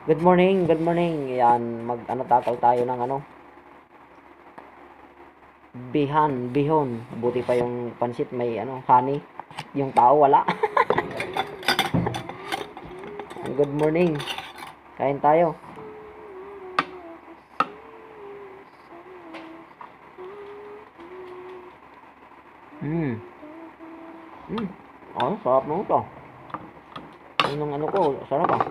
Good morning, good morning. Yan, tataw tayo ng bihon. Buti pa yung pansit may honey. Yung tao wala. Good morning. Kain tayo. Mm. Mm. Oh, sarap nung ito. Yung ko, sarap ah.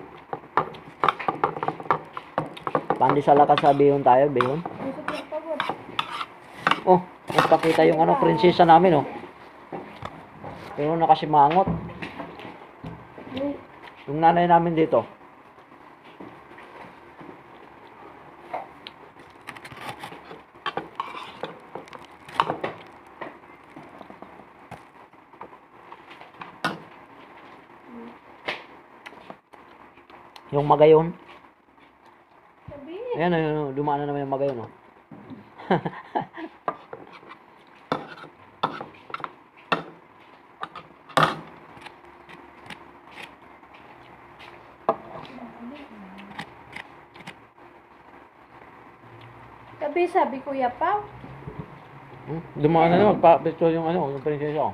Pandesal ka sa bihon tayo, bihon. Oh, nagpakita yung prinsesa namin oh. Pero nakasimangot. Yung nanay namin dito. Yung magayon. Ayan, ayun, dumaan na naman yung magayon oh. Sabi Kuya Pao. Dumaan na naman, magpa-picture yung yung prinsesa oh.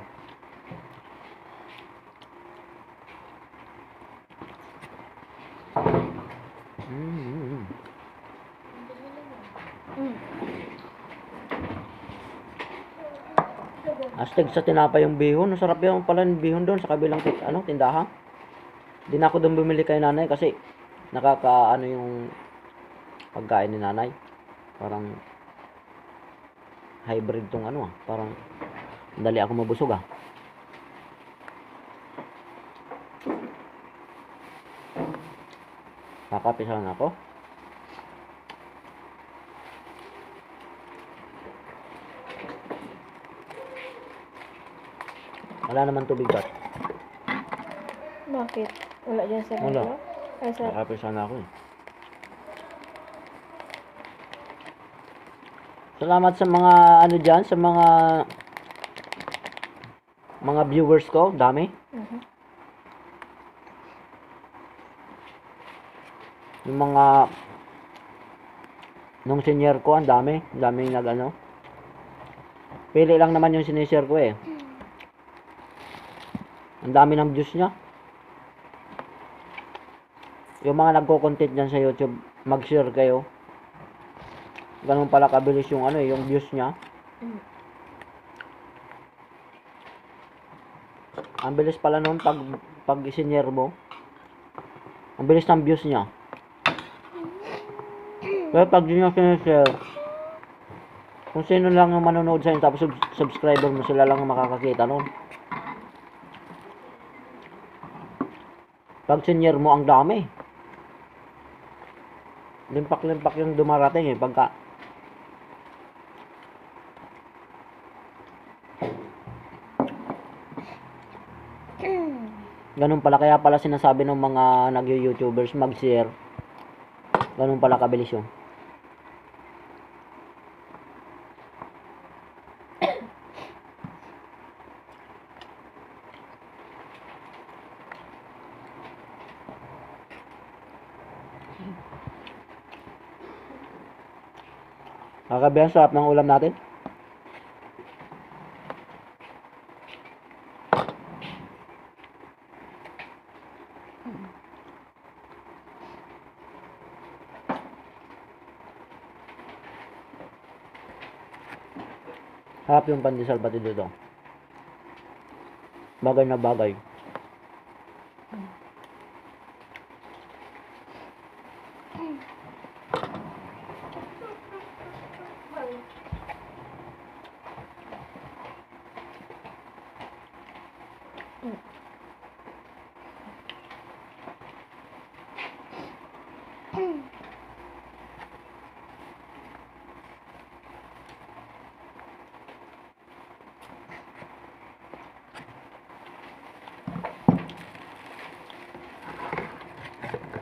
Astig sa tinapay yung bihon. Masarap yung pala yung bihon doon sa kabilang tindahan. Di na ako doon bumili kay nanay kasi yung pagkain ni nanay. Parang hybrid tong parang dali ako mabusog ah. Kakapisa lang ako. Wala naman tubig ba? Bakit? Wala dyan sa Wala. relo? Ay, sa... Kakapisa na ako eh. Salamat sa mga dyan, sa mga viewers ko, dami. Yung mga nung senior ko, ang dami pili lang naman yung sinishare ko eh. Ang dami ng views niya. Yung mga nagko-content dyan sa YouTube, mag-share kayo. Ganun pala kabilis yung yung views niya. Ang bilis pala noon pag isinyer mo. Ang bilis ng views niya. Pero pag di nyo sinishare, kung sino lang ang manonood sa inyo tapos subscriber mo, sila lang ang makakakita noon. Pag sinyer mo, ang dami. Limpak-limpak yung dumarating eh. Pagka ganun pala, kaya pala sinasabi ng mga nag-YouTubers mag-share. Ganun pala kabilis yun. Kakabihan, sarap ng ulam natin. Sarap yung pandesal pati dito. Bagay na bagay.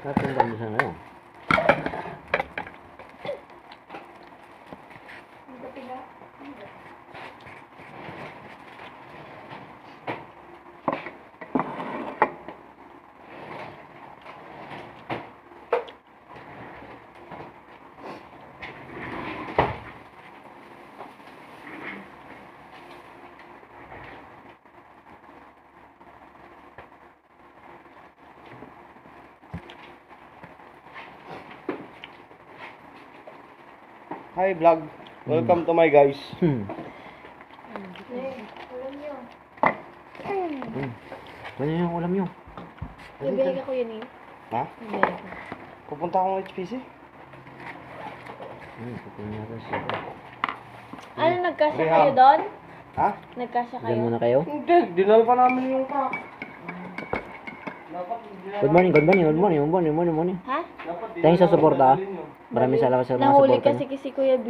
Sarap yung pandesal na yun. Hi vlog. Welcome to my guys. Ulam nyo. Ano yung ulam nyo? Ibigay ka kuya ni. Ha? Ibigay ka. Pupunta akong HPC. Pupunta natin siya. Ano, nagkasya Rehab. kayo doon? Ha? Nagkasya Diyan kayo? muna kayo. Hindi, dinala pa namin yung truck. Good morning, good morning, good morning, good morning, good morning. Ha? Dapat Thanks sa dinala suporta. namin yun. Maraming salamat sa mga Nahuli suporta. kasi si Kuya B.